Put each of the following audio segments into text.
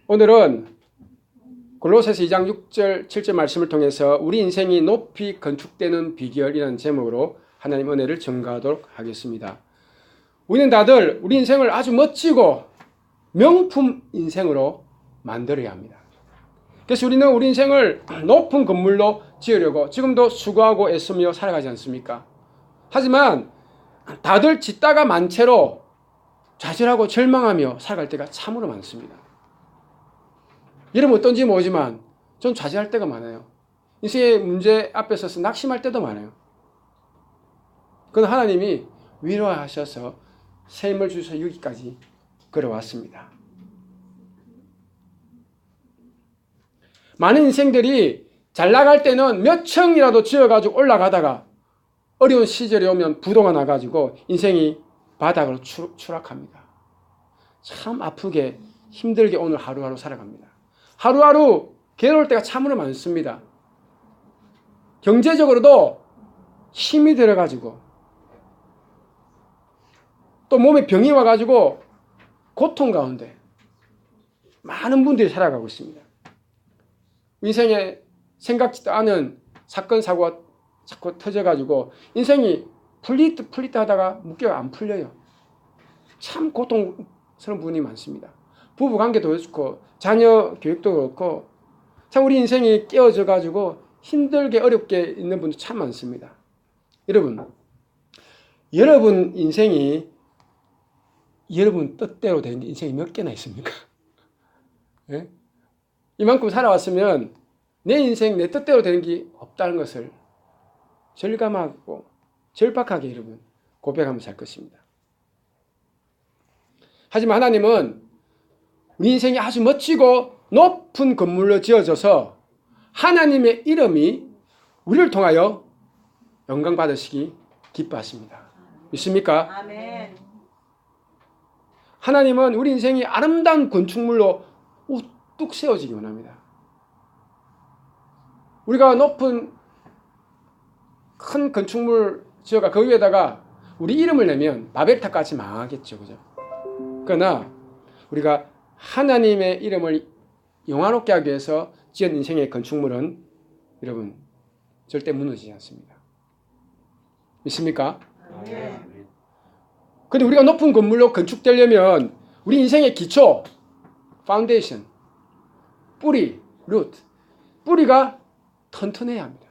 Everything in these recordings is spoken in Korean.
오늘은 골로새서 2장 6절 7절 말씀을 통해서 우리 인생이 높이 건축되는 비결이라는 제목으로 하나님 은혜를 증거하도록 하겠습니다. 우리는 다들 우리 인생을 아주 멋지고 명품 인생으로 만들어야 합니다. 그래서 우리는 우리 인생을 높은 건물로 지으려고 지금도 수고하고 애쓰며 살아가지 않습니까? 하지만 다들 짓다가 만 채로 좌절하고 절망하며 살아갈 때가 참으로 많습니다. 여러분 어떤지 모르지만 전 좌절할 때가 많아요. 인생의 문제 앞에 서서 낙심할 때도 많아요. 그건 하나님이 위로하셔서 새 힘을 주셔서 여기까지 걸어왔습니다. 많은 인생들이 잘 나갈 때는 몇 층이라도 지어가지고 올라가다가 어려운 시절이 오면 부도가 나가지고 인생이 바닥으로 추락합니다. 참 아프게 힘들게 오늘 하루하루 살아갑니다. 하루하루 괴로울 때가 참으로 많습니다. 경제적으로도 힘이 들어가지고 또 몸에 병이 와가지고 고통 가운데 많은 분들이 살아가고 있습니다. 인생에 생각지도 않은 사건 사고가 자꾸 터져가지고 인생이 풀리다 하다가 묶여가 안 풀려요. 참 고통스러운 부분이 많습니다. 부부관계도 그렇고 자녀 교육도 그렇고 참 우리 인생이 깨어져가지고 힘들게 어렵게 있는 분도 참 많습니다. 여러분 인생이 여러분 뜻대로 되는 게 인생이 몇 개나 있습니까? 네? 이만큼 살아왔으면 내 인생 내 뜻대로 되는 게 없다는 것을 절감하고 절박하게 여러분 고백하면서 할 것입니다. 하지만 하나님은 우리 인생이 아주 멋지고 높은 건물로 지어져서 하나님의 이름이 우리를 통하여 영광 받으시기 기뻐하십니다. 믿습니까? 아멘. 하나님은 우리 인생이 아름다운 건축물로 우뚝 세워지기 원합니다. 우리가 높은 큰 건축물 지어가 그 위에다가 우리 이름을 내면 바벨탑 같이 망하겠죠. 그죠? 그러나 우리가 하나님의 이름을 영화롭게 하기 위해서 지은 인생의 건축물은 여러분 절대 무너지지 않습니다. 믿습니까? 아멘. 근데 우리가 높은 건물로 건축되려면 우리 인생의 기초, 파운데이션, 뿌리, 루트, 뿌리가 튼튼해야 합니다.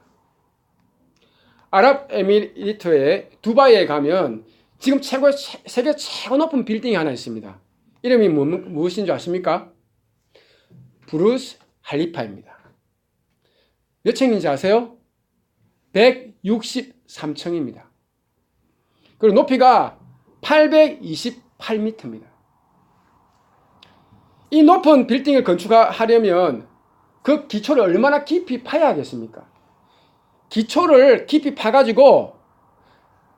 아랍에미리트의 두바이에 가면 지금 세계 최고 높은 빌딩이 하나 있습니다. 이름이 무엇인 줄 아십니까? 부르스 할리파입니다. 몇 층인지 아세요? 163층입니다. 그리고 높이가 828m입니다. 이 높은 빌딩을 건축하려면 그 기초를 얼마나 깊이 파야 하겠습니까? 기초를 깊이 파가지고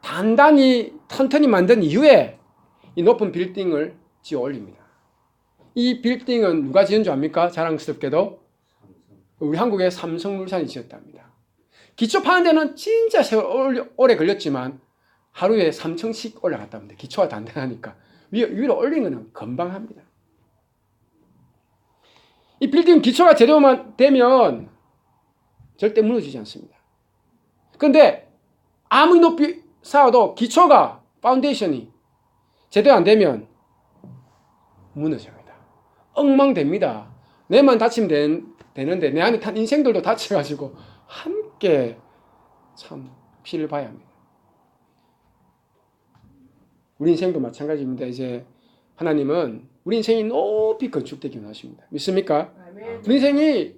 단단히 튼튼히 만든 이후에 이 높은 빌딩을 지어 올립니다. 이 빌딩은 누가 지은 줄 압니까? 자랑스럽게도 우리 한국의 삼성물산이 지었답니다. 기초 파는 데는 진짜 오래 걸렸지만 하루에 3층씩 올라갔답니다. 기초가 단단하니까. 위로 올린 거는 금방 합니다. 이 빌딩 기초가 제대로만 되면 절대 무너지지 않습니다. 그런데 아무리 높이 쌓아도 기초가, 파운데이션이 제대로 안 되면 무너집니다. 엉망됩니다. 내만 다치면 되는데 내 안에 탄 인생들도 다쳐가지고 함께 참 피를 봐야 합니다. 우리 인생도 마찬가지입니다. 이제 하나님은 우리 인생이 높이 건축되기 원하십니다. 믿습니까? 아멘. 우리 인생이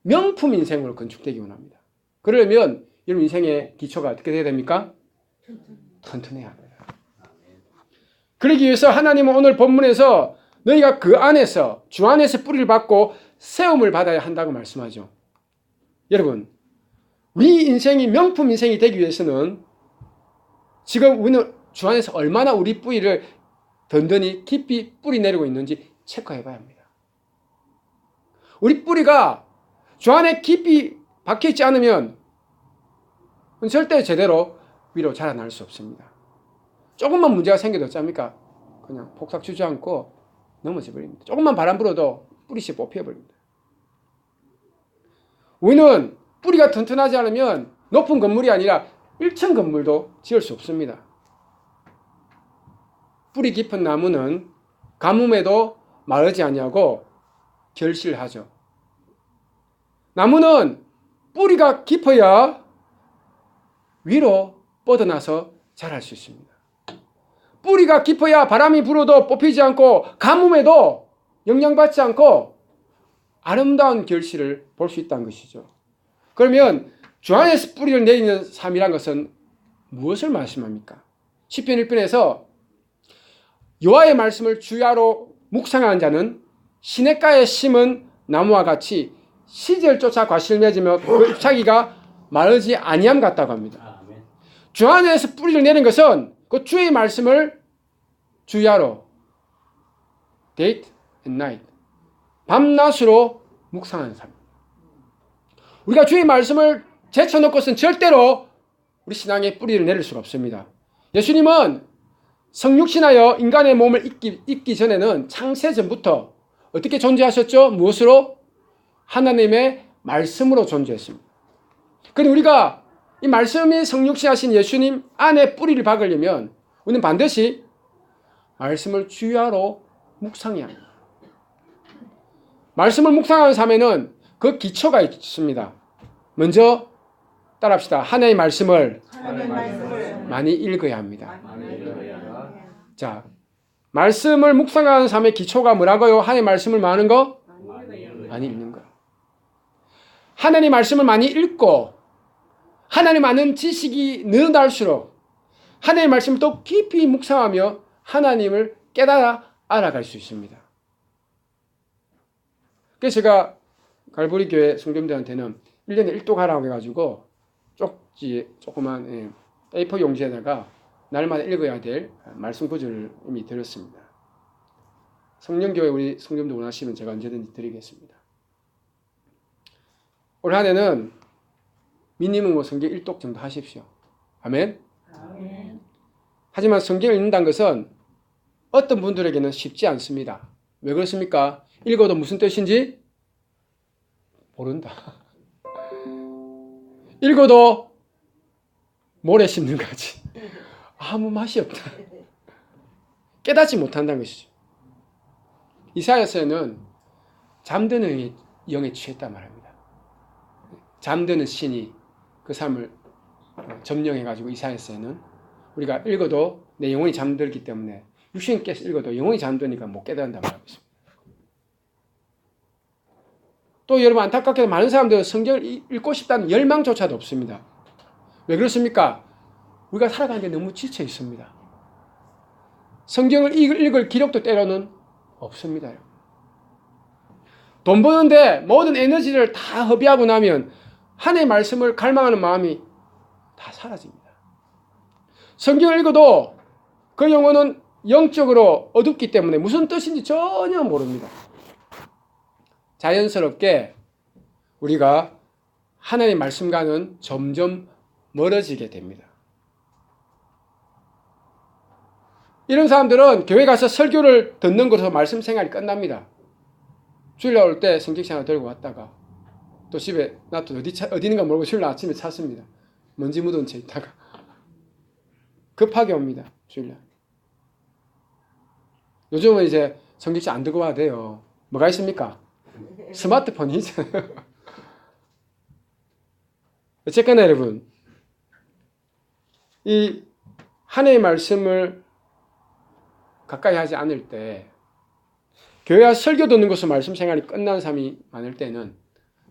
명품 인생으로 건축되기 원합니다. 그러려면 여러분 인생의 기초가 어떻게 돼야 됩니까? 튼튼해야 합니다. 그러기 위해서 하나님은 오늘 본문에서 너희가 그 안에서 주 안에서 뿌리를 받고 세움을 받아야 한다고 말씀하죠. 여러분 우리 인생이 명품 인생이 되기 위해서는 지금 우리는 주 안에서 얼마나 우리 뿌리를 든든히 깊이 뿌리 내리고 있는지 체크해 봐야 합니다. 우리 뿌리가 주 안에 깊이 박혀있지 않으면 절대 제대로 위로 자라날 수 없습니다. 조금만 문제가 생겨도 어쩝니까? 그냥 폭삭 주저앉고 넘어져 버립니다. 조금만 바람 불어도 뿌리씨 뽑혀버립니다. 우리는 뿌리가 튼튼하지 않으면 높은 건물이 아니라 1층 건물도 지을 수 없습니다. 뿌리 깊은 나무는 가뭄에도 마르지 아니하고 결실하죠. 나무는 뿌리가 깊어야 위로 뻗어나서 자랄 수 있습니다. 뿌리가 깊어야 바람이 불어도 뽑히지 않고 가뭄에도 영향받지 않고 아름다운 결실을 볼 수 있다는 것이죠. 그러면 주 안에서 뿌리를 내리는 삶이란 것은 무엇을 말씀합니까? 시편 1편에서 여호와의 말씀을 주야로 묵상하는 자는 시냇가에 심은 나무와 같이 시절 쫓아 과실을 맺으며 그 잎사귀가 마르지 아니함 같다고 합니다. 주 안에서 뿌리를 내린 것은 그 주의 말씀을 주야로 day and night 밤낮으로 묵상하는 삶. 우리가 주의 말씀을 제쳐놓고서는 절대로 우리 신앙에 뿌리를 내릴 수가 없습니다. 예수님은 성육신하여 인간의 몸을 입기 전에는 창세 전부터 어떻게 존재하셨죠? 무엇으로? 하나님의 말씀으로 존재했습니다. 그런데 우리가 이 말씀이 성육신하신 예수님 안에 뿌리를 박으려면 우리는 반드시 말씀을 주야로 묵상해야 합니다. 말씀을 묵상하는 삶에는 그 기초가 있습니다. 먼저 따라합시다. 하나님의 말씀을 많이 읽어야 합니다. 자, 말씀을 묵상하는 삶의 기초가 뭐라고요? 하나님의 말씀을 많은 거? 많이 읽는 거. 하나님의 말씀을 많이 읽고 하나님 아는 지식이 늘어날수록 하나님의 말씀을 더 깊이 묵상하며 하나님을 깨달아 알아갈 수 있습니다. 그래서 제가 갈보리 교회 성도님들한테는 1년에 1도 가라고 해가지고 쪽지 조그만 A4 용지에다가 날마다 읽어야 될 말씀 구절을 이미 드렸습니다. 성령교회 우리 성도님들 원하시면 제가 언제든지 드리겠습니다. 올 한 해는 미니멈 성경 1독 정도 하십시오. 아멘? 아멘. 하지만 성경을 읽는다는 것은 어떤 분들에게는 쉽지 않습니다. 왜 그렇습니까? 읽어도 무슨 뜻인지 모른다. 읽어도 모래 씹는 거지. 아무 맛이 없다. 깨닫지 못한다는 것이죠. 이사야서에는 잠드는 영에 취했단 말입니다. 잠드는 신이 그 삶을 점령해가지고 이사야서에는 우리가 읽어도 내 영혼이 잠들기 때문에 육신이 깨서 읽어도 영혼이 잠드니까 못 깨닫는다고 말하고 있습니다. 또 여러분 안타깝게도 많은 사람들은 성경을 읽고 싶다는 열망조차도 없습니다. 왜 그렇습니까? 우리가 살아가는 게 너무 지쳐 있습니다. 성경을 읽을 기력도 때로는 없습니다. 돈 버는데 모든 에너지를 다 허비하고 나면 하나님의 말씀을 갈망하는 마음이 다 사라집니다. 성경을 읽어도 그 영혼은 영적으로 어둡기 때문에 무슨 뜻인지 전혀 모릅니다. 자연스럽게 우리가 하나님의 말씀과는 점점 멀어지게 됩니다. 이런 사람들은 교회 가서 설교를 듣는 것으로 말씀 생활이 끝납니다. 주일날 올 때 성경책 하나 들고 왔다가 또 집에 놔둬 어디 있는가 모르고 주일날 아침에 찾습니다. 먼지 묻은 채 있다가 급하게 옵니다. 주일날. 요즘은 이제 성경책 안 들고 와야 돼요. 뭐가 있습니까? 스마트폰이 있잖아요. 어쨌거나 여러분, 이 하나님의 말씀을 가까이 하지 않을 때 교회와 설교 듣는 것으로 말씀 생활이 끝난 사람이 많을 때는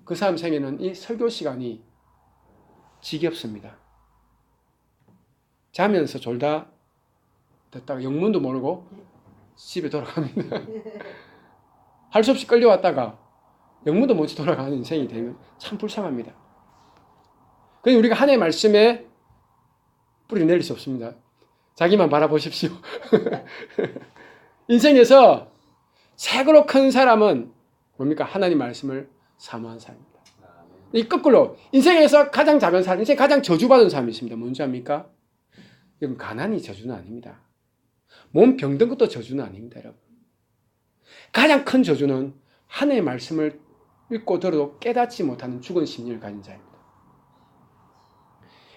그 사람 생에는 이 설교 시간이 지겹습니다. 자면서 졸다 듣다가 영문도 모르고 집에 돌아갑니다. 할 수 없이 끌려왔다가 영문도 못지 돌아가는 인생이 되면 참 불쌍합니다. 그래서 우리가 하나님의 말씀에 뿌리 내릴 수 없습니다. 자기만 바라보십시오. 인생에서 최고로 큰 사람은 뭡니까? 하나님 말씀을 사모한 사람입니다. 이 거꾸로 인생에서 가장 작은 사람, 인생 가장 저주받은 사람이 있습니다. 뭔지 압니까? 이건 가난이 저주는 아닙니다. 몸 병든 것도 저주는 아닙니다, 여러분. 가장 큰 저주는 하나님의 말씀을 읽고 들어도 깨닫지 못하는 죽은 심리를 가진 자입니다.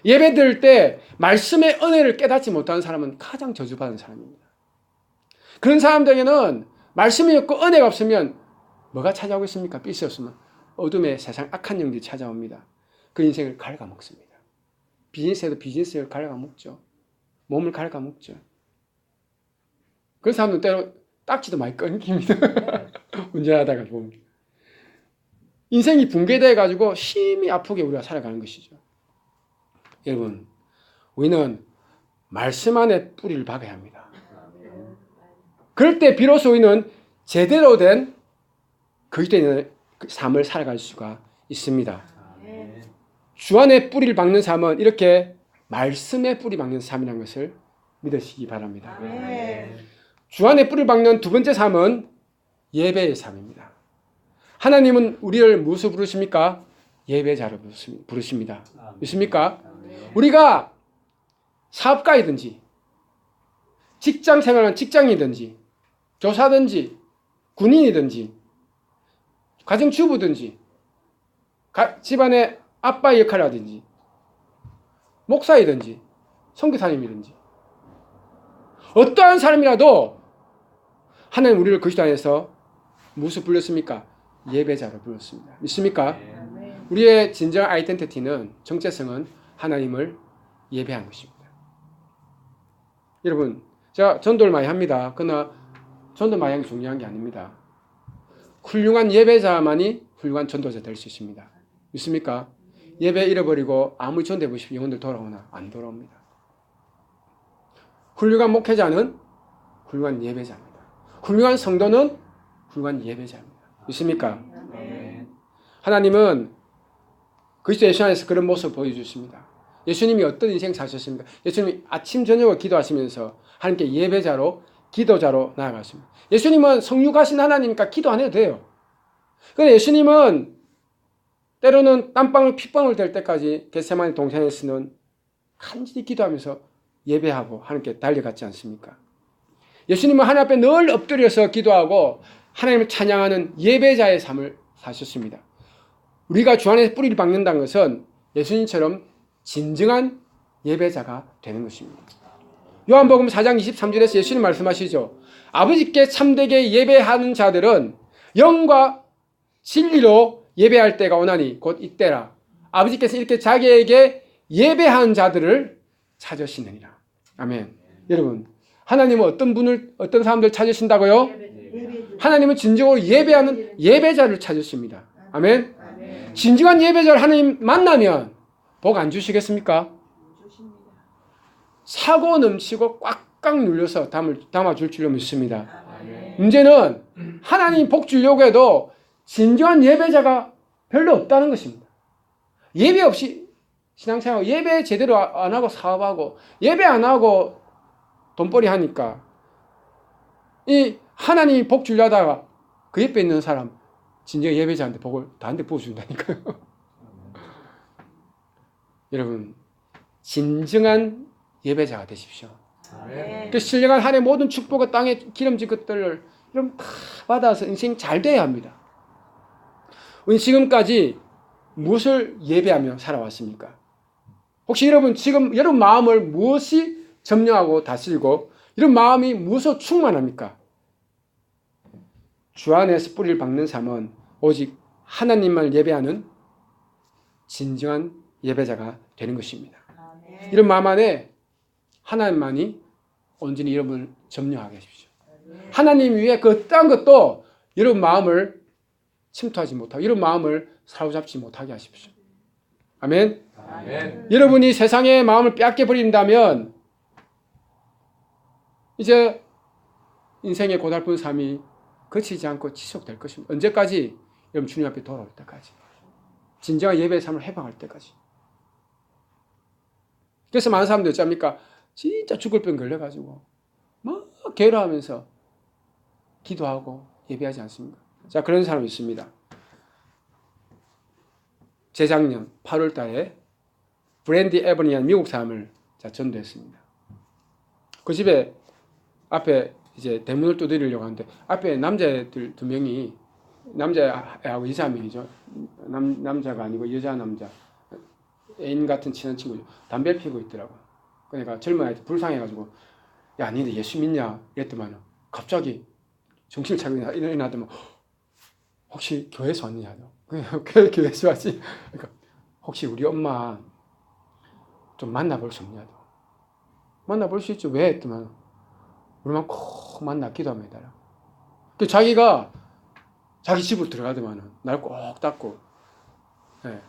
예배 드릴 때 말씀의 은혜를 깨닫지 못하는 사람은 가장 저주받은 사람입니다. 그런 사람들에게는 말씀이 없고 은혜가 없으면 뭐가 찾아오겠습니까? 빛이 없으면 어둠의 세상 악한 영들이 찾아옵니다. 그 인생을 갉아먹습니다. 비즈니스에도 비즈니스를 갉아먹죠. 몸을 갉아먹죠. 그런 사람들은 때로 딱지도 많이 끊깁니다. 운전하다가 보면. 인생이 붕괴되어가지고 심히 아프게 우리가 살아가는 것이죠. 여러분, 우리는 말씀 안에 뿌리를 박아야 합니다. 그럴 때 비로소 우리는 제대로 된 그리스도인의 삶을 살아갈 수가 있습니다. 주 안에 뿌리를 박는 삶은 이렇게 말씀에 뿌리 박는 삶이라는 것을 믿으시기 바랍니다. 주 안에 뿌리를 박는 두 번째 삶은 예배의 삶입니다. 하나님은 우리를 무엇으로 부르십니까? 예배자로 부르십니다. 믿습니까? 우리가 사업가이든지 직장 생활하는 직장이든지 교사든지 군인이든지 가정주부든지 집안의 아빠의 역할을 하든지 목사이든지 선교사님이든지 어떠한 사람이라도 하나님 우리를 그리스도 안에서 무엇을 불렀습니까? 예배자로 불렀습니다. 믿습니까? 우리의 진정한 아이덴티티는 정체성은 하나님을 예배하는 것입니다. 여러분, 제가 전도를 많이 합니다. 그러나 전도 많이 하는 게 중요한 게 아닙니다. 훌륭한 예배자만이 훌륭한 전도자 될 수 있습니다. 믿습니까? 예배 잃어버리고 아무리 전도해 보십시오. 영혼들 돌아오나? 안 돌아옵니다. 훌륭한 목회자는 훌륭한 예배자입니다. 훌륭한 성도는 훌륭한 예배자입니다. 믿습니까? 하나님은 그리스도 예수 안에서 그런 모습을 보여주십니다. 예수님이 어떤 인생 사셨습니까? 예수님이 아침 저녁을 기도하시면서 하나님께 예배자로 기도자로 나아갔습니다. 예수님은 성육하신 하나님이니까 기도 안 해도 돼요. 그런데 예수님은 때로는 땀방울 핏방울 될 때까지 겟세마네 동산에서는 간절히 기도하면서 예배하고 하나님께 달려갔지 않습니까? 예수님은 하나님 앞에 늘 엎드려서 기도하고 하나님을 찬양하는 예배자의 삶을 사셨습니다. 우리가 주 안에서 뿌리를 박는다는 것은 예수님처럼 진정한 예배자가 되는 것입니다. 요한복음 4장 23절에서 예수님 말씀하시죠. 아버지께 참되게 예배하는 자들은 영과 진리로 예배할 때가 오나니 곧 이때라. 아버지께서 이렇게 자기에게 예배하는 자들을 찾으시느니라. 아멘. 여러분, 하나님은 어떤 사람들 찾으신다고요? 하나님은 진정으로 예배하는 예배자를 찾으십니다. 아멘. 진정한 예배자를 하나님 만나면 복 안 주시겠습니까? 사고 넘치고 꽉꽉 눌려서 담아줄 줄로 믿습니다. 문제는 하나님 복 주려고 해도 진정한 예배자가 별로 없다는 것입니다. 예배 없이 신앙생활, 예배 제대로 안 하고 사업하고 예배 안 하고 돈벌이 하니까 이 하나님이 복 주려다가 그 옆에 있는 사람 진정 예배자한테 복을 다한테 부어준다니까요. 여러분, 진정한 예배자가 되십시오. 그 신령한 하나님의 모든 축복과 땅에 기름진 것들을 여러분 다 받아서 인생 잘 돼야 합니다. 우리 지금까지 무엇을 예배하며 살아왔습니까? 혹시 여러분 지금 여러분 마음을 무엇이 점령하고 다스리고 이런 마음이 무엇으로 충만합니까? 주 안에서 뿌리를 박는 삶은 오직 하나님만 예배하는 진정한 예배자가 되는 것입니다. 이런 마음 안에 하나님만이 온전히 여러분을 점령하게 하십시오. 하나님 위에 그 어떠한 것도 여러분 마음을 침투하지 못하고 이런 마음을 사로잡지 못하게 하십시오. 아멘. 아멘. 여러분이 세상의 마음을 빼앗겨 버린다면 이제 인생의 고달픈 삶이 거치지 않고 지속될 것입니다. 언제까지? 여러분 주님 앞에 돌아올 때까지. 진정한 예배의 삶을 해방할 때까지. 그래서 많은 사람들 어쩝니까? 진짜 죽을 병 걸려가지고 막 괴로워하면서 기도하고 예배하지 않습니까? 자, 그런 사람이 있습니다. 재작년 8월 달에 브랜디 에버니한 미국 사람을 전도했습니다. 그 집에 앞에 이제 대문을 두드리려고 하는데 앞에 남자애들 2명이 남자하고 여자 한 명이죠. 남자가 아니고 여자 남자. 애인 같은 친한 친구죠. 담배 피고 있더라고. 그러니까 젊은 아이들 불쌍해가지고 야 니네 예수 믿냐? 이랬더만 갑자기 정신을 차리고 일어나더만 혹시 교회에서 왔느냐? 교회에서 왔지? 그러니까 혹시 우리 엄마 좀 만나볼 수 없냐? 만나볼 수 있죠. 왜? 했더만 우리만 꼭 만나 기도하면 되라. 자기가 자기 집으로 들어가더만 날 꼭 닫고 네,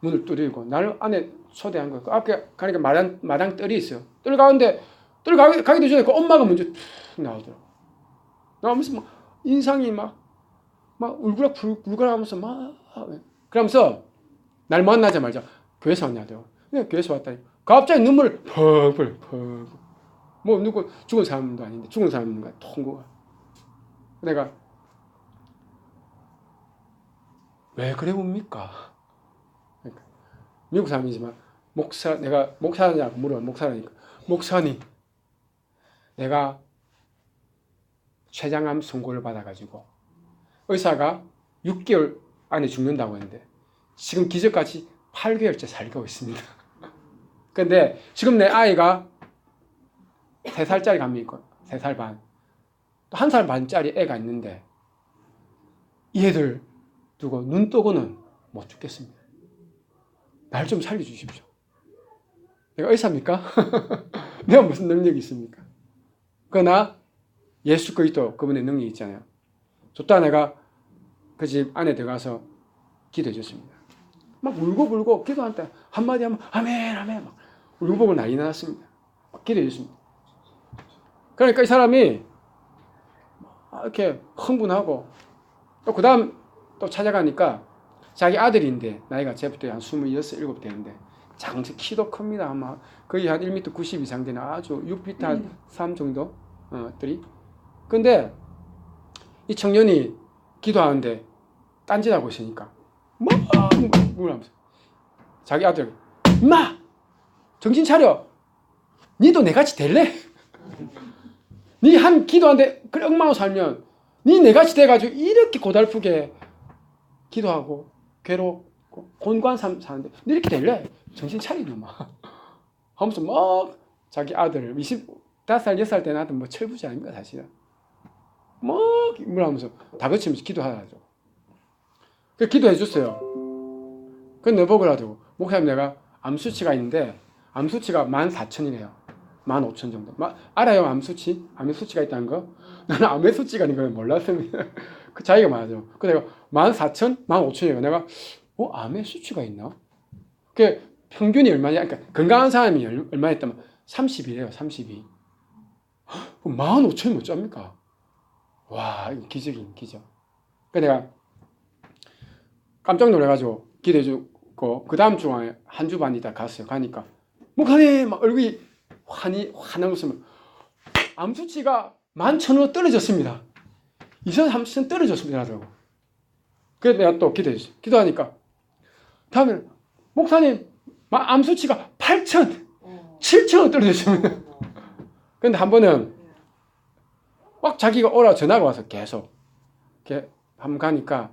문을 뚫리고 나를 안에 초대한 거예요. 그 앞에 가니까 마당 뜰이 있어요. 뜰 가운데 뜰 가기도 전에 그 엄마가 먼저 툭 나오더라고. 나오면서 막 인상이 막 울그락불그락하면서 막 그러면서 날 만나자마자 교회에서 왔냐더라고. 네, 교회에서 왔다니. 갑자기 눈물을 펄펄 뭐 누구 죽은 사람도 아닌데 죽은 사람인가 통고가. 내가 왜 그래 웁니까? 그러니까 미국 사람이지만 내가 목사냐고 물어봐. 목사라니까. 목사님, 내가 췌장암 선고를 받아가지고 의사가 6개월 안에 죽는다고 했는데 지금 기적까지 8개월째 살고 있습니다. 근데 지금 내 아이가 3살짜리 감이 있고 3살 반, 또 1살 반짜리 애가 있는데 이 애들 두고 눈 뜨고는 못 죽겠습니다. 날 좀 살려주십시오. 내가 의사입니까? 내가 무슨 능력이 있습니까? 그러나 예수 그리스도 그분의 능력이 있잖아요. 좋다 내가 그 집 안에 들어가서 기도해 줬습니다. 막 울고불고 기도할 때 한마디 하면 아멘 아멘 막 울고불고 난리 났습니다. 기도해 줬습니다. 그러니까 이 사람이 이렇게 흥분하고 또 그 다음 또 찾아가니까 자기 아들인데 나이가 제부터 한 26, 7 되는데 장수 키도 큽니다. 아마 거의 한 1m 90 이상 되는 아주 6m 한 3 정도 들이. 근데 이 청년이 기도하는데 딴짓하고 있으니까 막 하면서 자기 아들 임마 정신 차려. 니도 내같이 될래? 니 한 기도하는데 그래 엉망으로 살면 니 내같이 돼가지고 이렇게 고달프게 기도하고 괴롭고 곤고한 삶 사는데 니 이렇게 될래? 정신 차리 놈아 하면서 막 자기 아들을 25살 6살 때 낳았던 뭐 철부지 아닙니까 사실은. 막 하면서 다그치면서 기도하라죠. 그 기도해 줬어요. 그 내복을 하더라고. 목사님 내가 암 수치가 있는데 암 수치가 14,000이래요. 15,000 정도. 알아요 암 수치? 암의 수치가 있다는 거? 나는 암의 수치가 있는 걸 몰랐습니다. 그 차이가 많아요. 그 내가 14,000, 15,000이에요. 내가 암의 수치가 있나? 그 평균이 얼마냐? 그러니까 건강한 사람이 얼마 했다면 32래요. 32. 15,000이 뭐 쩝니까? 와 이거 기적인 기적. 그 내가 깜짝 놀라가지고 기대해주고 그 다음 주에 한 주 반 있다 갔어요. 가니까 목사님 막 얼굴이 화나면서 암 수치가 11,000으로 떨어졌습니다. 2,030 떨어졌습니다. 하더라고. 그래서 내가 또 기도했어요. 기도하니까 다음에 목사님 암 수치가 8,000, 7,000으로 떨어졌습니다. 근데 한 번은 막 자기가 오라 전화가 와서 계속 이렇게 한번 가니까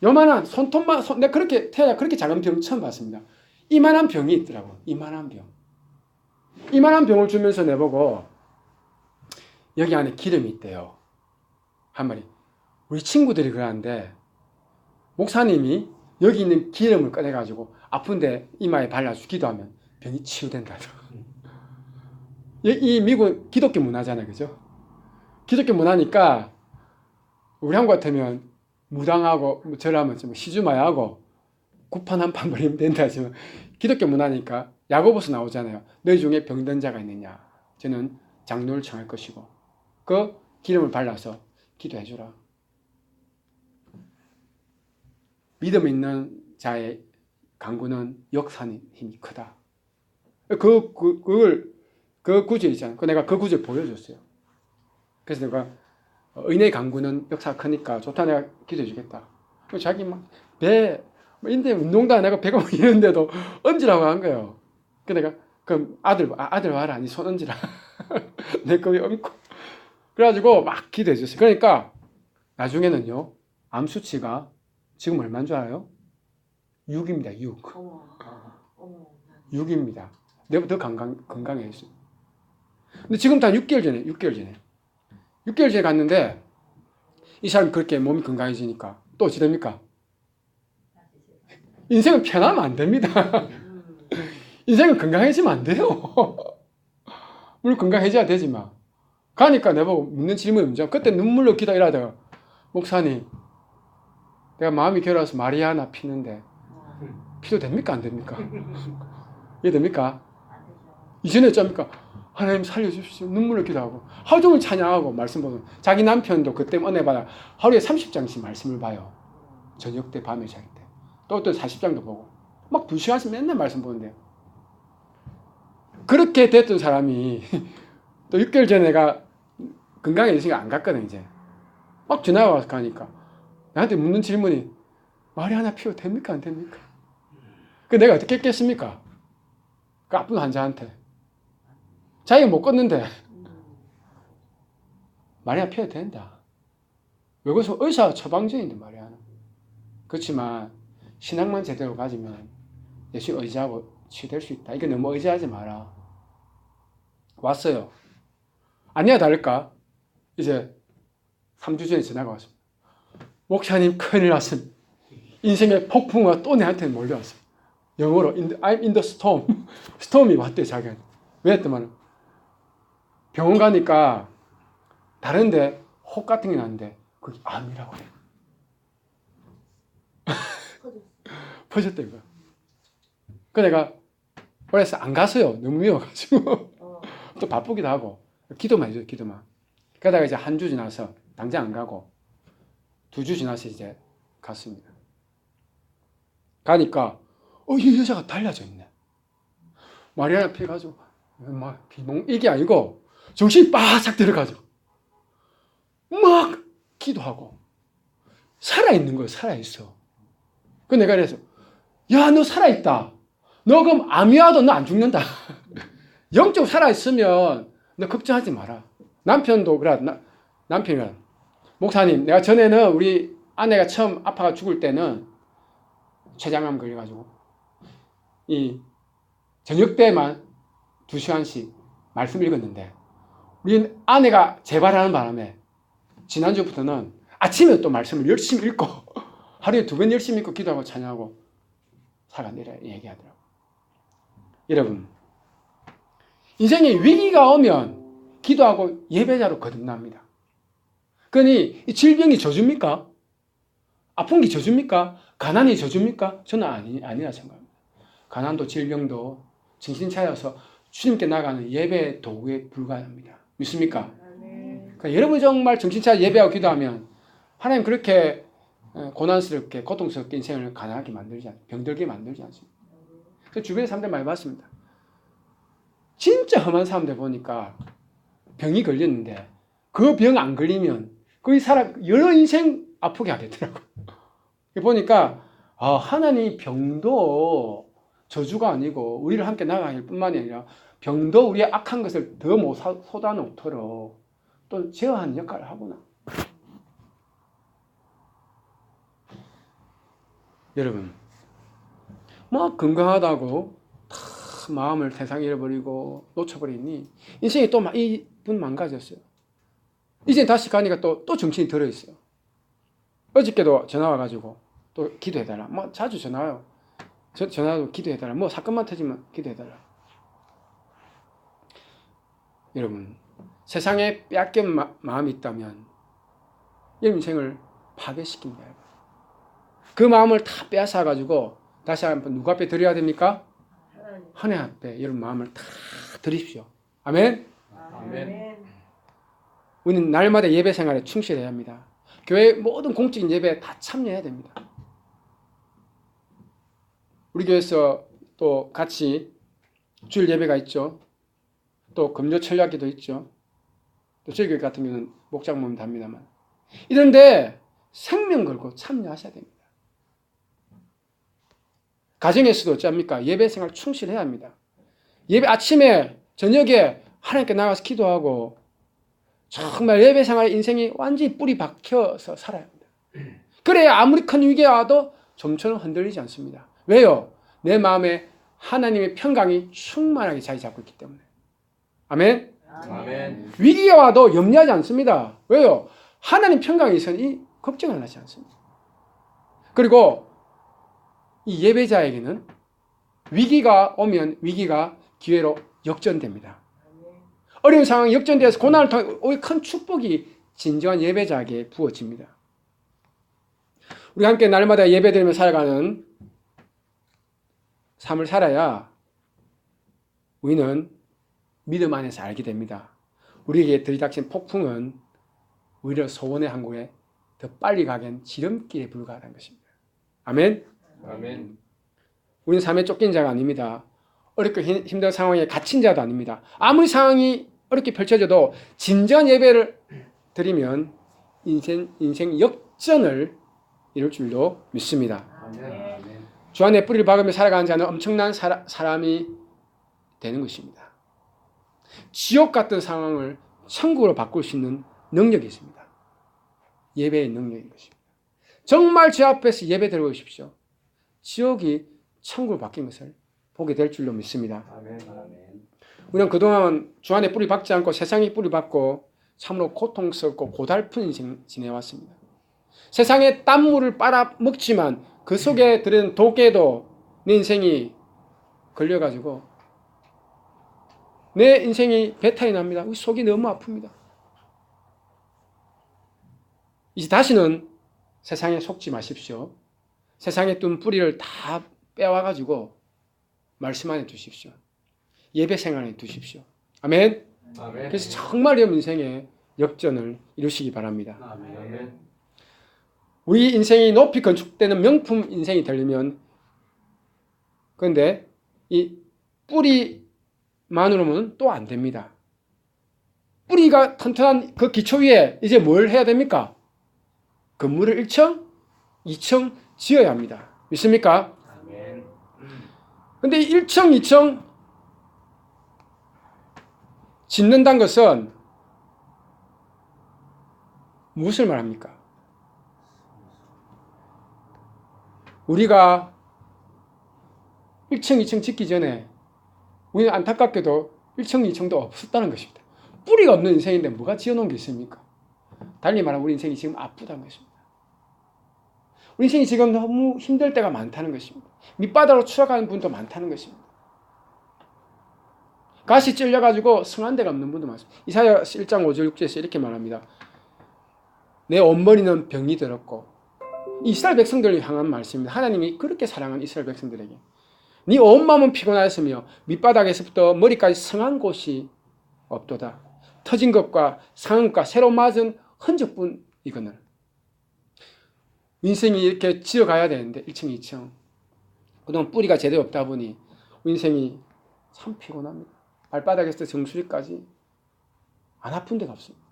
요만한 손톱만 내가 그렇게 작은 병 처음 봤습니다. 이만한 병이 있더라고. 이만한 병을 주면서 내보고 여기 안에 기름이 있대요. 한 마리. 우리 친구들이 그러는데 목사님이 여기 있는 기름을 꺼내가지고 아픈데 이마에 발라주기도 하면 병이 치유된다. 이 미국 기독교 문화잖아요. 그죠? 기독교 문화니까 우리 한국 같으면 무당하고 절하면 좀 시주마야하고 구판 한 판 버리면 된다 하지만 기독교 문화니까 야고보서 나오잖아요. 너희 중에 병든 자가 있느냐? 저는 장로를 청할 것이고 그 기름을 발라서 기도해주라. 믿음 있는 자의 강구는 역사는 힘이 크다. 그 구절 있잖아요. 내가 그 구절 보여줬어요. 그래서 내가 은혜의 강구는 역사가 크니까 좋다 내가 기도해 주겠다. 자기 인데 운동도 안 하고 배가 이러는데도 얹으라고 한 거예요. 그 내가 그럼 아들 와라 니 손 얹으라. 내 거에 얹고 그래가지고 막 기도해 줬어요. 그러니까 나중에는요 암 수치가 지금 얼마인 줄 알아요? 6입니다. 6. 6입니다. 내가 더 건강해졌어요. 근데 지금 다 6개월 전에 6개월 전에 갔는데 이 사람이 그렇게 몸이 건강해지니까 또 어찌 됩니까? 인생은 편하면 안 됩니다. 인생은 건강해지면 안 돼요. 물론 건강해져야 되지만 가니까 내보고 묻는 질문이 문제야. 그때 눈물로 기도하다가 목사님 내가 마음이 괴로워서 마리아나 피는데 피도 됩니까? 안 됩니까? 이해 됩니까? 이전에 어쩝니까? 하나님 살려주십시오. 눈물로 기도하고 하루 종일 찬양하고 말씀 보면 자기 남편도 그때 은혜 받아 하루에 30장씩 말씀을 봐요. 저녁 때 밤에 잘 때. 또 40장도 보고 막 2시간씩 맨날 말씀 보는데요. 그렇게 됐던 사람이 또 6개월 전에 내가 건강해지니까 안 갔거든 이제. 막 전화가 와서 가니까 나한테 묻는 질문이 마리아나 피도 됩니까? 안 됩니까? 그 내가 어떻게 했겠습니까? 그 아픈 환자한테 자기가 못 걷는데 마리아나 피도 된다. 왜 그래서 의사 처방전인데 마리아나. 그렇지만 신앙만 제대로 가지면 예수 의지하고 치유될 수 있다. 이거 너무 의지하지 마라. 왔어요. 아니야 다를까? 이제 3주 전에 전화가 왔습니다. 목사님 큰일 났습니다. 인생의 폭풍우가 또 내한테 몰려왔습니다. 영어로 I'm in the storm. 스톰이 왔대 자기한테. 왜 했더만 병원 가니까 다른데 혹 같은 게 났는데 그게 암이라고 해. 퍼졌대 이거. 그 내가 그래서 안 갔어요. 너무 미워가지고 또 바쁘기도 하고 기도만 해줘 기도만. 그러다가 이제 한 주 지나서 당장 안 가고 2주 지나서 이제 갔습니다. 가니까 이 여자가 달라져 있네. 마리아나 피해가지고 막 비몽 이게 아니고 정신이 바싹 들어가지고 막 기도하고 살아있는 거예요. 살아있어. 그 내가 그래서 야 너 살아있다. 너 그럼 암이 와도 너 안 죽는다. 영적으로 살아있으면 너 걱정하지 마라. 남편도 그래. 남편이 목사님 내가 전에는 우리 아내가 처음 아파가 죽을 때는 췌장암 걸려가지고 이 저녁 때만 2시간씩 말씀 읽었는데 우리 아내가 재발하는 바람에 지난주부터는 아침에 또 말씀을 열심히 읽고 하루에 2번 열심히 읽고 기도하고 찬양하고 살아내라 얘기하더라고요. 여러분 인생에 위기가 오면 기도하고 예배자로 거듭납니다. 그러니 이 질병이 저주입니까? 아픈 게 저주입니까? 가난이 저주입니까? 저는 아니라 생각합니다. 가난도 질병도 정신 차려서 주님께 나가는 예배 도구에 불과합니다. 믿습니까? 그러니까 여러분 정말 정신 차려 예배하고 기도하면 하나님 그렇게 고난스럽게 고통스럽게 인생을 가난하게 만들지 않습니다. 병들게 만들지 않습니다. 그래서 주변에 사람들 많이 봤습니다. 진짜 험한 사람들 보니까 병이 걸렸는데 그 병 안 걸리면 거의 사람 여러 인생 아프게 하겠더라고요. 보니까 하나님이 병도 저주가 아니고 우리를 함께 나가길 뿐만이 아니라 병도 우리의 악한 것을 더 못 쏟아놓도록 또 제어하는 역할을 하구나. 여러분 뭐 건강하다고 다 마음을 세상에 잃어버리고 놓쳐버리니 인생이 또 이분 망가졌어요. 이제 다시 가니까 또 정신이 들어있어요. 어저께도 전화 와가지고 또 기도해달라. 뭐 자주 전화 와요. 전화도 기도해달라. 뭐 사건만 터지면 기도해달라. 여러분 세상에 빼앗긴 마음이 있다면 여러분 인생을 파괴시킵니다. 그 마음을 다 빼앗아가지고 다시 한번 누구 앞에 드려야 됩니까? 하나님 앞에 여러분 마음을 다 드리십시오. 아멘? 아멘. 우리는 날마다 예배 생활에 충실해야 합니다. 교회 모든 공적인 예배에 다 참여해야 됩니다. 우리 교회에서 또 같이 주일 예배가 있죠. 또 금요 철야기도 있죠. 또 저희 교회 같은 경우는 목장 모임도 합니다만 이런데 생명 걸고 참여하셔야 됩니다. 가정에서도 어쩝니까? 예배 생활 충실해야 합니다. 예배 아침에 저녁에 하나님께 나가서 기도하고 정말 예배 생활 인생이 완전히 뿌리 박혀서 살아야 합니다. 그래야 아무리 큰 위기가 와도 좀처럼 흔들리지 않습니다. 왜요? 내 마음에 하나님의 평강이 충만하게 자리 잡고 있기 때문에. 아멘? 아멘. 위기가 와도 염려하지 않습니다. 왜요? 하나님 평강이 있으니 걱정을 하지 않습니다. 그리고 이 예배자에게는 위기가 오면 위기가 기회로 역전됩니다. 어려운 상황이 역전되어서 고난을 통해 오히려 큰 축복이 진정한 예배자에게 부어집니다. 우리 함께 날마다 예배드리며 살아가는 삶을 살아야 우리는 믿음 안에서 알게 됩니다. 우리에게 들이닥친 폭풍은 오히려 소원의 항구에 더 빨리 가기엔 지름길에 불과하다는 것입니다. 아멘? 아멘. 우리는 삶에 쫓긴 자가 아닙니다. 어렵고 힘든 상황에 갇힌 자도 아닙니다. 아무리 상황이 어렵게 펼쳐져도 진정한 예배를 드리면 인생 역전을 이룰 줄로 믿습니다. 아멘. 주 안에 뿌리를 박으며 살아가는 자는 엄청난 사람이 되는 것입니다. 지옥 같은 상황을 천국으로 바꿀 수 있는 능력이 있습니다. 예배의 능력인 것입니다. 정말 제 앞에서 예배 드리고 오십시오. 지옥이 천국으로 바뀐 것을 보게 될 줄로 믿습니다. 아멘. 우리는 그동안 주 안에 뿌리 박지 않고 세상에 뿌리 박고 참으로 고통스럽고 고달픈 인생 지내왔습니다. 세상의 땀물을 빨아먹지만 그 속에 들은 독에도 내 인생이 걸려가지고 내 인생이 배탈이 납니다. 우리 속이 너무 아픕니다. 이제 다시는 세상에 속지 마십시오. 세상에 뜬 뿌리를 다 빼와가지고 말씀 안에 두십시오. 예배 생활에 두십시오. 아멘. 아멘. 그래서 정말 여러분 인생의 역전을 이루시기 바랍니다. 아멘. 우리 인생이 높이 건축되는 명품 인생이 되려면 그런데 이 뿌리만으로는 또 안 됩니다. 뿌리가 튼튼한 그 기초 위에 이제 뭘 해야 됩니까? 건물을 1층, 2층 지어야 합니다. 믿습니까? 아멘. 근데 1층, 2층 짓는다는 것은 무엇을 말합니까? 우리가 1층, 2층 짓기 전에 우리는 안타깝게도 1층, 2층도 없었다는 것입니다. 뿌리가 없는 인생인데 뭐가 지어놓은 게 있습니까? 달리 말하면 우리 인생이 지금 아프다는 것입니다. 우리 인생이 지금 너무 힘들 때가 많다는 것입니다. 밑바닥으로 추락하는 분도 많다는 것입니다. 가시 찔려가지고 성한 데가 없는 분도 많습니다. 이사야 1장 5절 6절에서 이렇게 말합니다. 내 온머리는 병이 들었고 이스라엘 백성들을 향한 말씀입니다. 하나님이 그렇게 사랑한 이스라엘 백성들에게 네 온 마음은 피곤하였으며 밑바닥에서부터 머리까지 성한 곳이 없도다. 터진 것과 상한 것과 새로 맞은 흔적뿐이거늘. 인생이 이렇게 지어가야 되는데 1층, 2층 그동안 뿌리가 제대로 없다 보니 인생이 참 피곤합니다. 발바닥에서 정수리까지 안 아픈 데가 없습니다.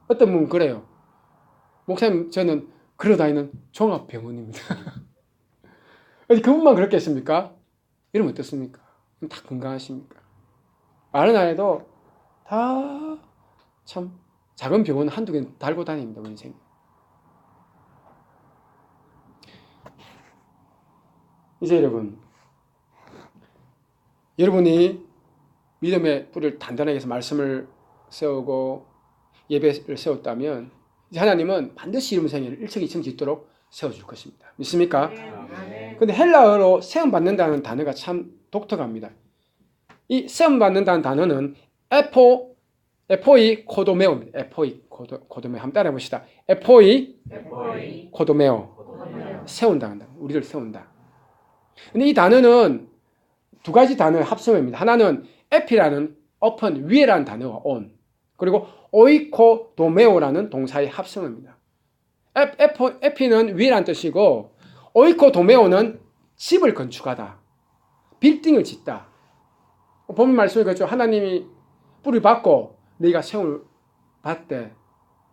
어떤 분은 그래요. 목사님 저는 걸어다니는 종합병원입니다. 그분만 그렇겠습니까? 이러면 어떻습니까? 다 건강하십니까? 아는 아이도 다 참 작은 병원 한두 개 달고 다닙니다. 우리 인생. 이제 여러분이 믿음의 뿌리를 단단하게 해서 말씀을 세우고 예배를 세웠다면 이제 하나님은 반드시 이름 생애를 1층, 2층 짓도록 세워줄 것입니다. 믿습니까? 그런데 헬라어로 세움받는다는 단어가 참 독특합니다. 이 세움받는다는 단어는 에포이 코도메오입니다. 에포이 코도메오 한번 따라해 봅시다. 에포이 코도메오 세운다. 우리를 세운다. 근데 이 단어는 두 가지 단어의 합성어입니다. 하나는 에피라는 upon 위에라는 단어와 on 그리고 오이코도메오라는 동사의 합성어입니다. 에피는 위라는 뜻이고 오이코도메오는 집을 건축하다. 빌딩을 짓다. 본문 말씀에 그렇죠. 하나님이 뿌리 받고 네가 세움을 받대.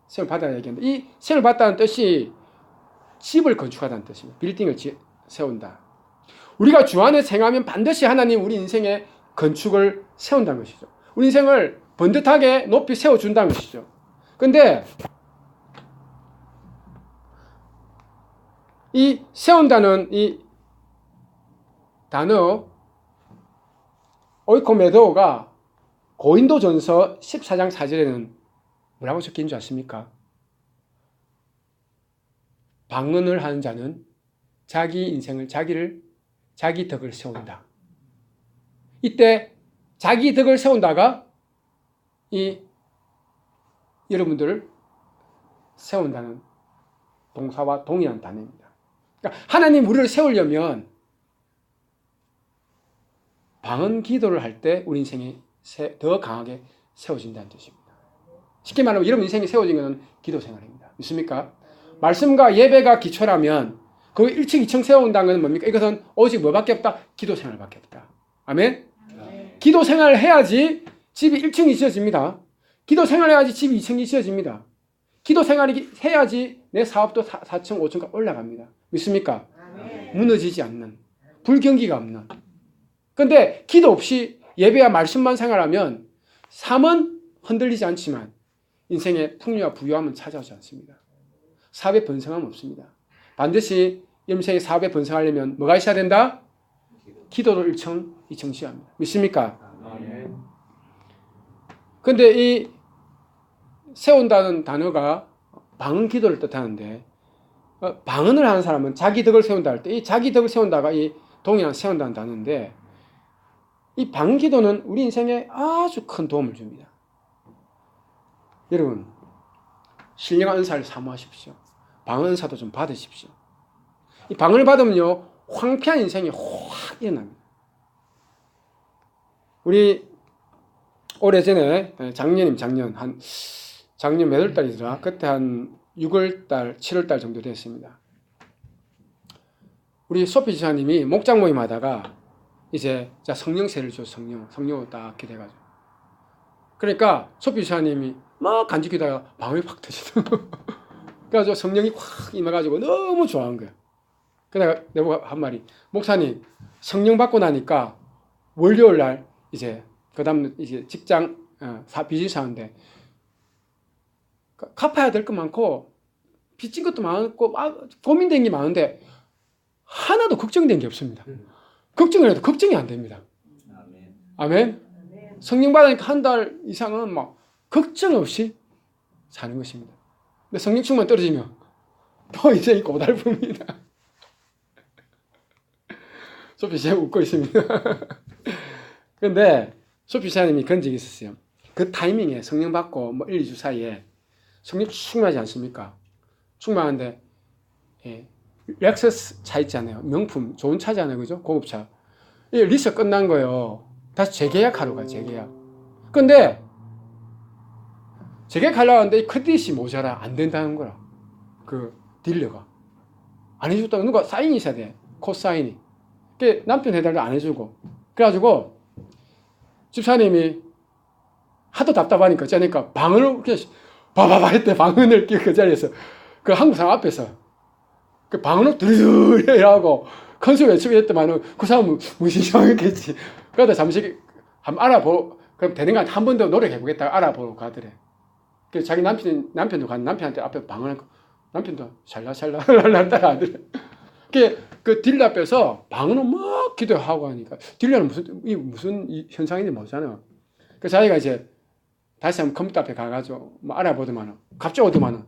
세움을 받아야 얘기하는데 이 세움을 받다는 뜻이 집을 건축하다는 뜻입니다. 빌딩을 세운다. 우리가 주 안에 생하면 반드시 하나님 우리 인생의 건축을 세운다는 것이죠. 우리 인생을 번듯하게 높이 세워준다는 것이죠. 근데 이 세운다는 이 단어 오이코메도가 고린도전서 14장 4절에는 뭐라고 적힌 줄 아십니까? 방언을 하는 자는 자기 인생을 자기 덕을 세운다. 이때 자기 덕을 세운다가 이 여러분들을 세운다는 동사와 동일한 단어입니다. 그러니까 하나님 우리를 세우려면 방언 기도를 할 때 우리 인생이 더 강하게 세워진다는 뜻입니다. 쉽게 말하면 여러분 인생이 세워진 것은 기도 생활입니다. 믿습니까? 말씀과 예배가 기초라면 그 1층, 2층 세워온다는 것은 뭡니까? 이것은 오직 뭐밖에 없다? 기도 생활밖에 없다. 아멘? 기도 생활을 해야지 집이 1층이 지어집니다. 기도 생활을 해야지 집이 2층이 지어집니다. 기도 생활이 해야지 내 사업도 4층, 5층까지 올라갑니다. 믿습니까? 무너지지 않는, 불경기가 없는. 그런데 기도 없이 예배와 말씀만 생활하면 삶은 흔들리지 않지만 인생의 풍요와 부유함은 찾아오지 않습니다. 사업에 번성함은 없습니다. 반드시 인생의 사업에 번성하려면 뭐가 있어야 된다? 기도를 1층, 2층 씌워야 합니다. 믿습니까? 그런데 이 세운다는 단어가 방언 기도를 뜻하는데 방언을 하는 사람은 자기 덕을 세운다 할 때 이 자기 덕을 세운다가 이 동일한 세운다는 단어인데 이 방언 기도는 우리 인생에 아주 큰 도움을 줍니다. 여러분 신령한 은사를 사모하십시오. 방언 은사도 좀 받으십시오. 이 방언을 받으면요 황폐한 인생이 확 일어납니다. 우리 오래전에 작년 몇 월 달이더라? 그때 한 6월 달, 7월 달 정도 됐습니다. 우리 소피 지사님이 목장 모임 하다가 이제 성령세를 줘, 성령을 딱 기대가지고. 그러니까 소피 지사님이 막 간직기다가 방언이 확 터지더라고요. 그래가지고 성령이 확 임해가지고 너무 좋아한 거예요. 그래서 내가 한 말이, 목사님, 성령 받고 나니까 월요일 날 이제, 그 다음 이제 직장, 비즈니스하는데, 갚아야 될 것 많고, 빚진 것도 많고, 고민된 게 많은데, 하나도 걱정된 게 없습니다. 걱정을 해도 걱정이 안 됩니다. 아멘. 성령 받으니까 한 달 이상은 막 걱정 없이 사는 것입니다. 근데 성령 충만 떨어지면 또 인생이 고달픕니다. 소피 씨 웃고 있습니다. 그런데 소피 씨님이 그런 적이 있었어요. 그 타이밍에 성령 받고 뭐 1, 2주 사이에 성령 충만하지 않습니까? 충만한데 렉서스 차 있잖아요. 명품 좋은 차잖아요. 그죠? 고급차. 이 리스 끝난 거예요. 다시 재계약하러 가요. 재계약. 근데 재계약하려고 하는데 크레딧이 모자라. 안 된다는 거라. 그 딜러가. 안 해줬다고. 누가 사인이 있어야 돼. 코사인이. 그 남편 해달라고 안 해주고. 그래가지고 집사님이 하도 답답하니까 어쩌니까 방언을 그냥 바바바 했대. 방언을 그 자리에서 그 한국 사람 앞에서 그 방언을 두리두리 하고 컨셉 외치게 했더만은 그 사람은 무시무시했겠지. 그러다 잠시 한번 알아보고 그럼 되는 거 한 번 더 노력해보겠다 알아보고 가더래. 그래서 자기 남편도 간 남편한테 앞에 방언을 남편도 샬라샬라 따라하더래. 그 딜러 앞에서 방언을 막 기도하고 하니까 딜러는 무슨 현상인지 모르잖아요. 그래서 자기가 이제 다시 한번 컴퓨터 앞에 가가지고 뭐 알아보더만은 갑자기 오더만은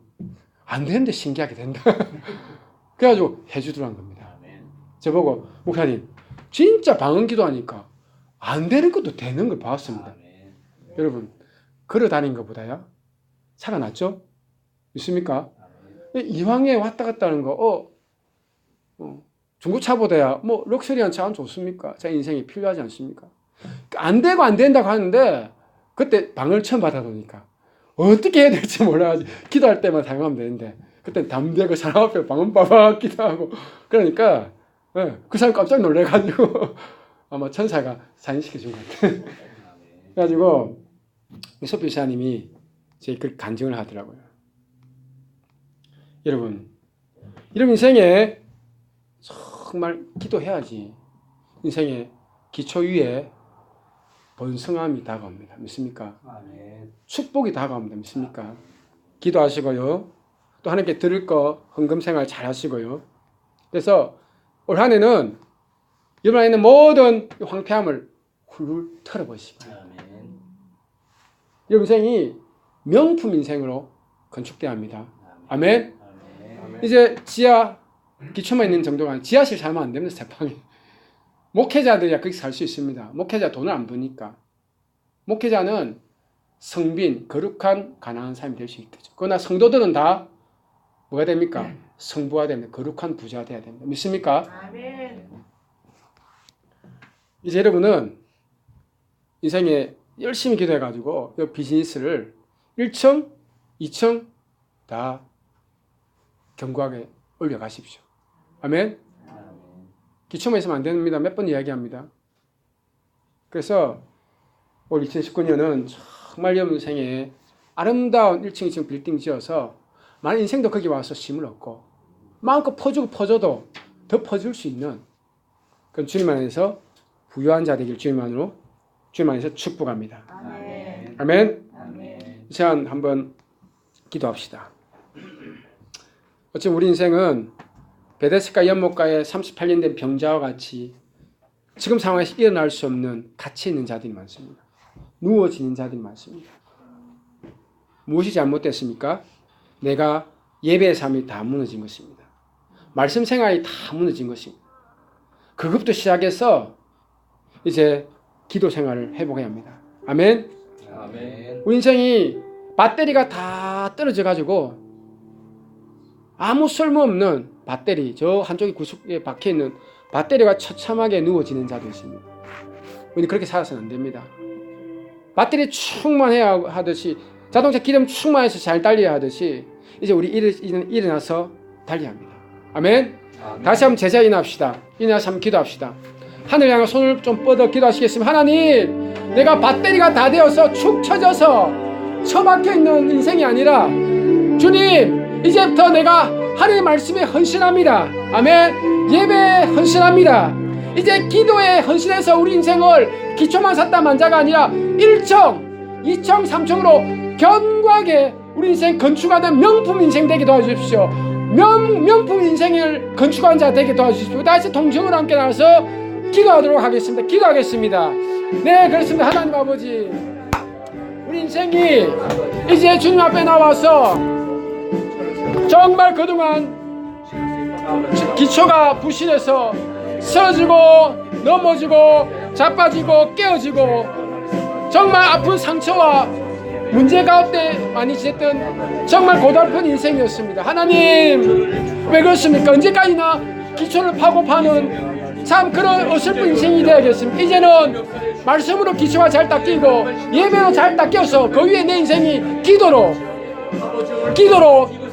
안 되는데 신기하게 된다. 그래가지고 해주더란 겁니다. 저보고 목사님 진짜 방언 기도하니까 안 되는 것도 되는 걸 봤습니다. 여러분 걸어 다닌 것보다야 차가 낫죠? 있습니까? 이왕에 왔다 갔다 하는 거 중고차보다야 뭐 럭셔리한 차는 좋습니까? 제 인생에 필요하지 않습니까? 안 되고 안 된다고 하는데 그때 방언을 처음 받아보니까 어떻게 해야 될지 몰라가지고 기도할 때만 사용하면 되는데 그때 담대고 사람 앞에 방언 빠박 기도하고 그러니까 그 사람 깜짝 놀래가지고 아마 천사가 사인시켜준 것 같아요. 그래가지고 소피 지사님이 제 그 간증을 하더라고요. 여러분 인생에 정말 기도해야지 인생의 기초 위에 번성함이 다가옵니다. 믿습니까? 축복이 다가옵니다. 믿습니까? 기도하시고요. 또 하나님께 들을 거 헌금 생활 잘 하시고요. 그래서 올 한 해는 여러분 안에 있는 모든 황폐함을 훌훌 털어보시고 여러분 인생이 명품 인생으로 건축돼야 합니다. 아멘. 이제 지하 기초만 있는 정도가 아니라 지하실 살면 안 됩니다. 세상에. 목회자들이 거기서 살 수 있습니다. 목회자 돈을 안 버니까. 목회자는 성빈, 거룩한, 가난한 삶이 될 수 있겠죠. 그러나 성도들은 다 뭐가 됩니까? 성부가 됩니다. 거룩한 부자가 돼야 됩니다. 믿습니까? 아멘. 이제 여러분은 인생에 열심히 기도해가지고 이 비즈니스를 1층, 2층 다 견고하게 올려가십시오. 아멘? 기초만 있으면 안 됩니다. 몇 번 이야기합니다. 그래서 올 2019년은 정말 여러분 인생에 아름다운 1층, 2층 빌딩 지어서 만약 인생도 거기 와서 쉼을 얻고 마음껏 퍼주고 퍼줘도 더 퍼줄 수 있는 그런 주님 안에서 부유한 자 되길 주님 안에서 축복합니다. 아멘. 아멘. 아멘. 이 시간 한번 기도합시다. 어찌 우리 인생은 베데스다 연못가에 38년 된 병자와 같이 지금 상황에서 일어날 수 없는 갇혀 있는 자들이 많습니다. 누워지는 자들이 많습니다. 무엇이 잘못됐습니까? 내가 예배의 삶이 다 무너진 것입니다. 말씀 생활이 다 무너진 것입니다. 그것부터 시작해서 이제 기도 생활을 회복해야 합니다. 아멘. 아멘. 우리 인생이 배터리가 다 떨어져 가지고 아무 쓸모없는 배터리, 저 한쪽에 구석에 박혀있는 배터리가 처참하게 누워지는 자도 있습니다. 우리 그렇게 살아서는 안 됩니다. 배터리 충만해야 하듯이 자동차 기름 충만해서 잘 달려야 하듯이 이제 우리 일어나서 달려야 합니다. 아멘. 아멘. 다시 한번 제자 인합시다. 인하서 한번 기도합시다. 하늘 향해 손을 좀 뻗어 기도하시겠습니다. 하나님, 내가 배터리가 다 되어서 축 처져서 처박혀 있는 인생이 아니라 주님, 이제부터 내가 하나님의 말씀에 헌신합니다. 아멘. 예배에 헌신합니다. 이제 기도에 헌신해서 우리 인생을 기초만 샀다 만자가 아니라 1층, 2층, 3층으로 견고하게 우리 인생 건축하는 명품 인생 되게 도와주십시오. 명품 인생을 건축한 자 되게 도와주십시오. 다시 동정으로 함께 나와서 기도하도록 하겠습니다. 기도하겠습니다. 네, 그렇습니다. 하나님 아버지, 우리 인생이 이제 주님 앞에 나와서 정말 그동안 기초가 부실해서 쓰러지고 넘어지고 자빠지고 깨어지고 정말 아픈 상처와 문제 가운데 많이 지냈던 정말 고달픈 인생이었습니다. 하나님, 왜 그렇습니까? 언제까지나 기초를 파고 파는 참 그런 어설픈 인생이 되어야겠습니다. 이제는 말씀으로 기초가 잘 닦이고 예배로 잘 닦여서 그 위에 내 인생이 기도로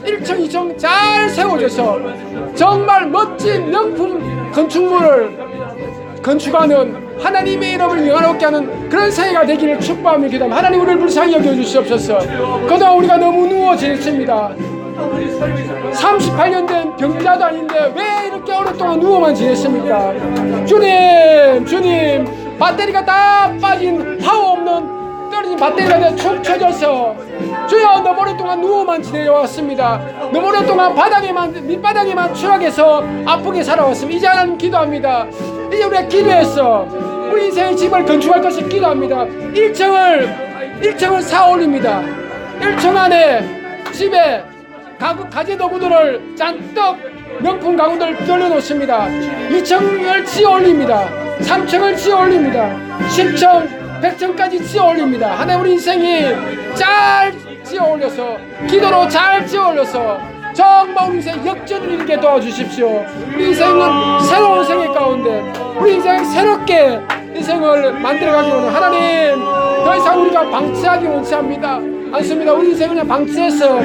1층 2층 잘 세워져서 정말 멋진 명품 건축물을 건축하는 하나님의 이름을 영화롭게 하는 그런 사회가 되기를 축복하며 기도합니다. 하나님, 우리를 불쌍히 여겨주시옵소서. 그동안 우리가 너무 누워 지냈습니다. 38년 된 병자도 아닌데 왜 이렇게 오랫동안 누워만 지냈습니까? 주님, 배터리가 다 빠진 파워 없는 떨어진 배터리가 축 처져서 주여, 너무 오랫동안 누워만 지내왔습니다. 너무 오랫동안 밑바닥에만 추락해서 아프게 살아왔습니다. 이제 하나님 기도합니다. 이제 우리가 기도했어. 우리 인생의 집을 건축할 것을 기도합니다. 1층을 쌓아 올립니다. 1층 안에 집에 가재 도구들을 잔뜩 명품 가구들을 돌려놓습니다. 2층을 지어 올립니다. 3층을 지어 올립니다. 10층, 100층까지 지어 올립니다. 하나님, 우리 인생이 잘 지어 올려서 기도로 잘 지어 올려서 정말 우리 인생 역전을 이루게 도와주십시오. 우리 인생은 새로운 생애 가운데 우리 인생 새롭게 인생을 만들어가기 원해. 하나님, 더 이상 우리가 방치하기 원치 않습니다. 우리 인생을 그냥 방치해서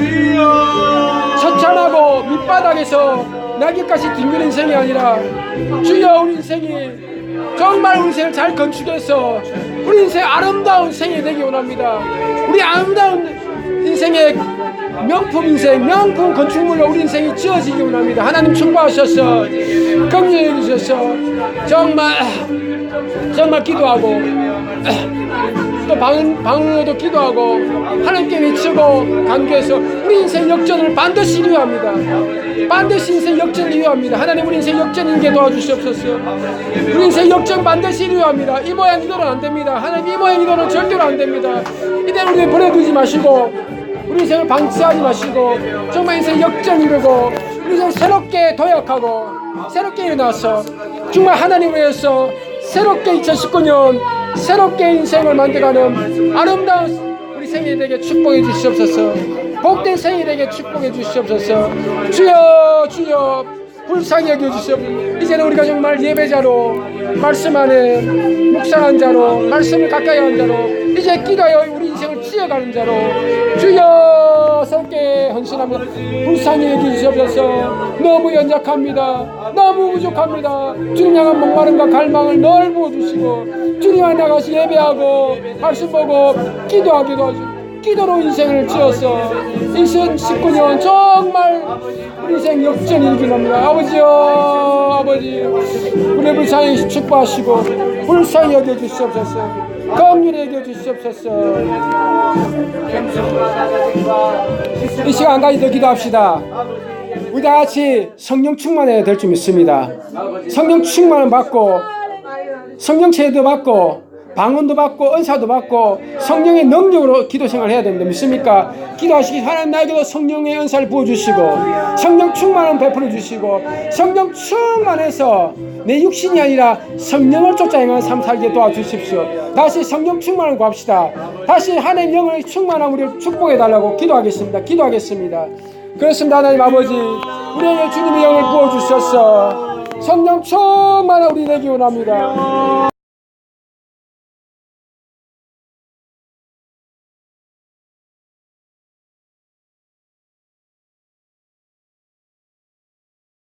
처참하고 밑바닥에서 날개까지 뒹구는 인생이 아니라 주여, 우리 인생이 정말 우리 인생을 잘 건축해서 우리 인생 아름다운 생이 되기 원합니다. 우리 아름다운 인생의 명품 인생, 명품 건축물로 우리 인생이 지어지기 원합니다. 하나님 충고하셔서 긍휼해 주셔서 정말 기도하고 또 방언으로도 기도하고 하나님께 외치고 간구해서 우리 인생 역전을 반드시 이루어야 합니다. 반드시 인생 역전을 이루합니다. 하나님 우리 인생 역전인게 도와주시옵소서. 우리 인생 역전 반드시 이루합니다. 이 모양 이대로는 안 됩니다. 하나님 이 모양 이대로는 절대로 안 됩니다. 이대로 우리 버려두지 마시고 우리 인생을 방치하지 마시고 정말 인생 역전 이루고 우리 인생 새롭게 도약하고 새롭게 일어나서 정말 하나님 위해서 새롭게 2019년 새롭게 인생을 만들어가는 아름다운 우리 생이 되게 축복해 주시옵소서. 복된 생이 되게 축복해 주시옵소서. 주여 주여 불쌍히 여겨 주시옵소서. 이제는 우리가 정말 예배자로 말씀 안에 묵상한 자로 말씀을 가까이 한 자로 이제 기도하여 우리 인생을 지어가는 자로 주여 새롭게 헌신합니다. 불쌍히 여겨 주시옵소서. 너무 연약합니다. 너무 부족합니다. 주님 향한 목마름과 갈망을 널 부어주시고 주님 안에 나가서 예배하고 말씀 보고 기도하게 도와주시고 기도로 인생을 지어서 2019년 정말 우리 인생 역전 일어나기 합니다. 아버지요 아버지 우리 불쌍히 축복하시고 불쌍히 여겨주시옵소서. 긍휼히 여겨주시옵소서. 이 시간까지 더 기도합시다. 우리 다 같이 성령 충만해야 될 줄 믿습니다. 성령 충만을 받고 성령 체도 받고 방언도 받고 은사도 받고 성령의 능력으로 기도 생활을 해야 됩니다. 믿습니까? 기도하시기 하나님 나에게도 성령의 은사를 부어주시고 성령 충만을 베풀어 주시고 성령 충만해서 내 육신이 아니라 성령을 쫓아 행하는 삶 살게 도와주십시오. 다시 성령 충만을 구합시다. 다시 하나님 영을 충만한 우리를 축복해 달라고 기도하겠습니다. 그렇습니다. 하나님 아버지 우리에게 주님의 영을 부어주셔서 성령 충만한 우리 되기 원합니다.